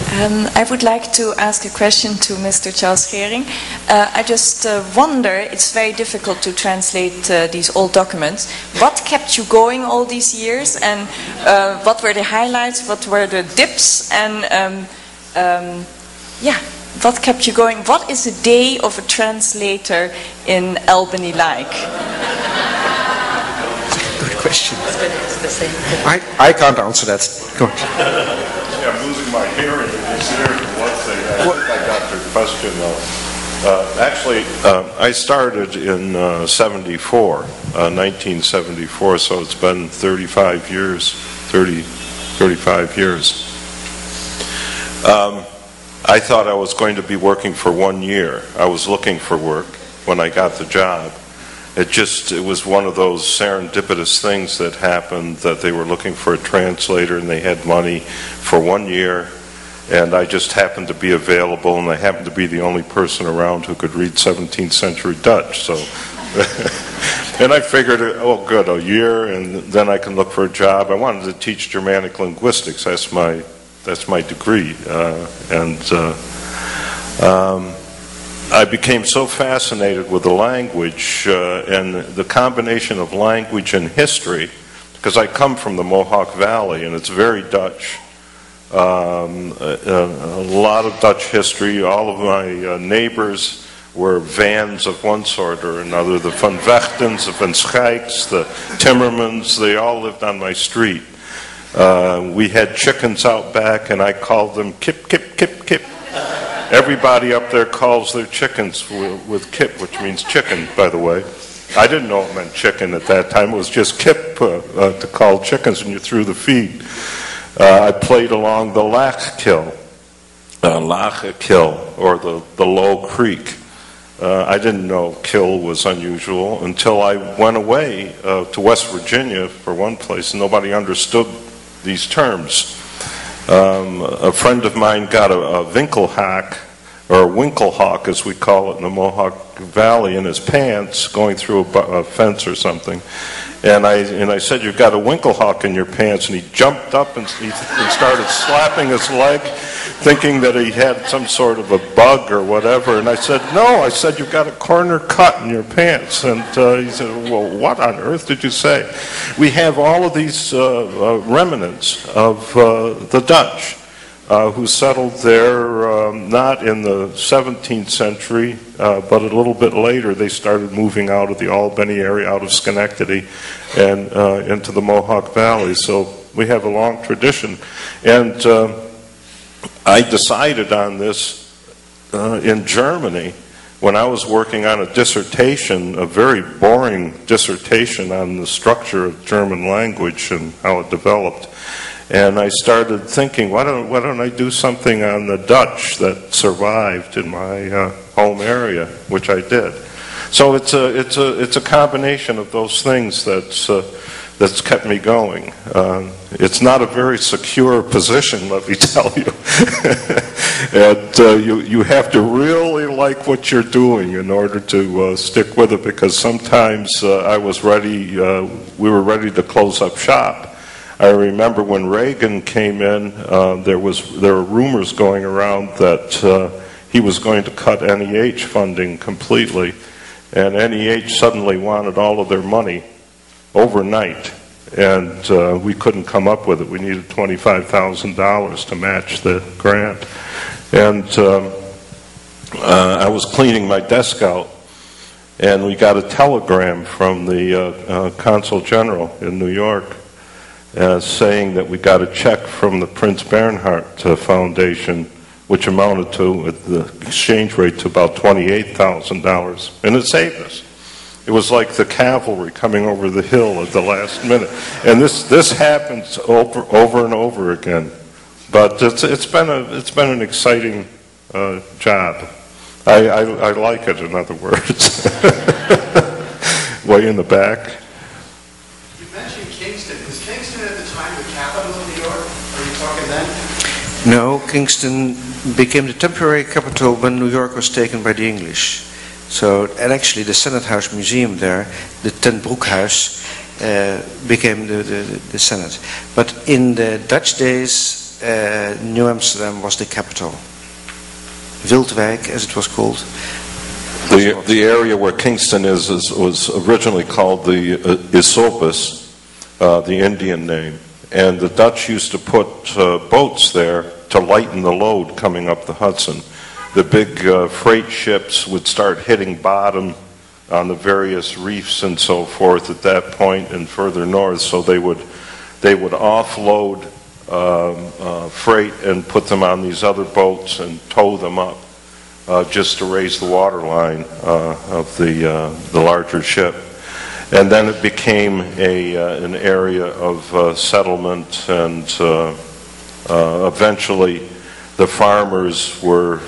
I would like to ask a question to Mr. Charles Gering. I just wonder, it's very difficult to translate these old documents. What kept you going all these years, and what were the highlights, what were the dips, and yeah, what kept you going? What is a day of a translator in Albany like? Good question. I can't answer that. Go on. I'm losing my hearing in this ear. One thing, I think I got your question though. Actually, I started in 1974, so it's been 35 years. I thought I was going to be working for 1 year. I was looking for work when I got the job. It was one of those serendipitous things that happened, that they were looking for a translator and they had money for 1 year, and I just happened to be available, and I happened to be the only person around who could read 17th century Dutch. So, and I figured, oh good, a year, and then I can look for a job. I wanted to teach Germanic linguistics. That's my degree, I became so fascinated with the language and the combination of language and history, because I come from the Mohawk Valley and it's very Dutch. A lot of Dutch history. All of my neighbors were Vans of one sort or another. The Van Vechtens, the Van Schijks, the Timmermans, they all lived on my street. We had chickens out back and I called them kip, kip, kip, kip. Everybody up there calls their chickens with kip, which means chicken, by the way. I didn't know it meant chicken at that time. It was just kip to call chickens when you threw the feed. I played along the Laagkill, or the Low Creek. I didn't know kill was unusual until I went away to West Virginia for one place, and nobody understood these terms. A friend of mine got a winkelhaak, or a winkelhawk as we call it in the Mohawk Valley, in his pants going through a fence or something. And I said, "You've got a winkelhawk in your pants," and he jumped up and he started slapping his leg, thinking that he had some sort of a bug or whatever. And I said, "No," I said, "you've got a corner cut in your pants." And he said, "Well, what on earth did you say?" We have all of these remnants of the Dutch who settled there not in the 17th century, but a little bit later. They started moving out of the Albany area, out of Schenectady, and into the Mohawk Valley. So we have a long tradition. And I decided on this in Germany when I was working on a dissertation, a very boring dissertation on the structure of German language and how it developed. And I started thinking, why don't I do something on the Dutch that survived in my home area, which I did. So it's a combination of those things that's kept me going. It's not a very secure position, let me tell you. And you have to really like what you're doing in order to stick with it, because sometimes we were ready to close up shop. I remember when Reagan came in, there were rumors going around that he was going to cut NEH funding completely, and NEH suddenly wanted all of their money overnight, and we couldn't come up with it. We needed $25,000 to match the grant, and I was cleaning my desk out, and we got a telegram from the Consul General in New York saying that we got a check from the Prince Bernhard Foundation, which amounted to, at the exchange rate, to about $28,000, and it saved us. It was like the cavalry coming over the hill at the last minute, and this happens over and over again. But it's been an exciting job. I like it, in other words. Way in the back. No, Kingston became the temporary capital when New York was taken by the English. So, and actually the Senate House Museum there, the Ten Broekhuis, became the Senate. But in the Dutch days, New Amsterdam was the capital. Wildwijk, as it was called. The area where Kingston was originally called the Esopus, the Indian name. And the Dutch used to put boats there to lighten the load coming up the Hudson. The big freight ships would start hitting bottom on the various reefs and so forth at that point and further north, so they would offload freight and put them on these other boats and tow them up just to raise the water line of the larger ship. And then it became an area of settlement, and eventually the farmers were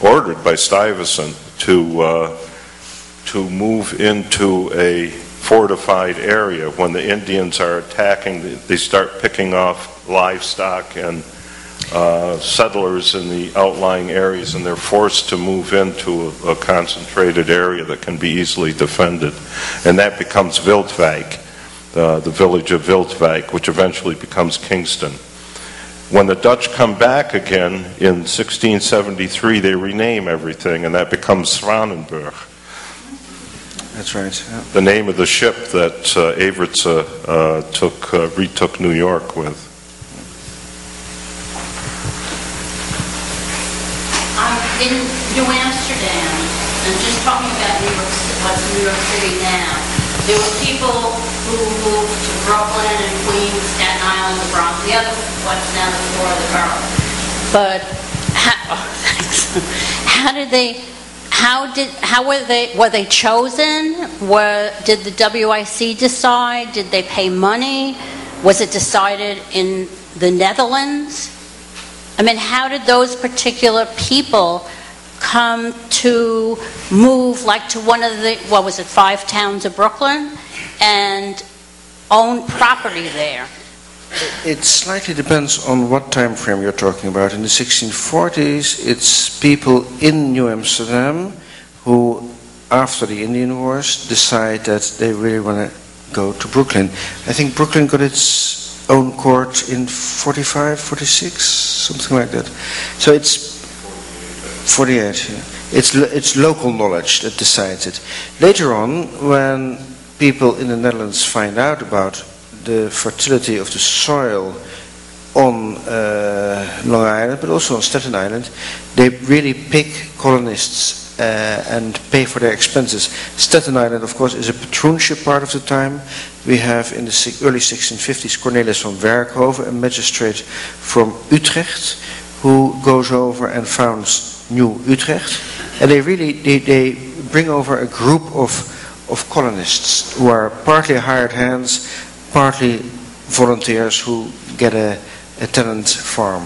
ordered by Stuyvesant to move into a fortified area. When the Indians are attacking, they start picking off livestock and settlers in the outlying areas, and they're forced to move into a concentrated area that can be easily defended. And that becomes Wildwijk, the village of Wildwijk, which eventually becomes Kingston. When the Dutch come back again in 1673, they rename everything, and that becomes Zwanenburg. That's right. Yeah. The name of the ship that Avertse retook New York with. In New Amsterdam, and just talking about what's New York City now, there were people who moved to Brooklyn and Queens, Staten Island, the Bronx, the other, what's now the floor of the borough. But were they chosen? Did the WIC decide? Did they pay money? Was it decided in the Netherlands? I mean, how did those particular people come to move, like, to one of the, 5 towns of Brooklyn, and own property there? It slightly depends on what time frame you're talking about. In the 1640s, it's people in New Amsterdam who, after the Indian Wars, decide that they really want to go to Brooklyn. I think Brooklyn got its own court in 45, 46, something like that. So it's 48. Yeah. It's local knowledge that decides it. Later on, when people in the Netherlands find out about the fertility of the soil on Long Island, but also on Staten Island, they really pick colonists and pay for their expenses. Staten Island, of course, is a patroonship part of the time. We have in the early 1650s Cornelis van Werkhoven, a magistrate from Utrecht, who goes over and founds New Utrecht. And they bring over a group of colonists who are partly hired hands, partly volunteers who get a tenant farm.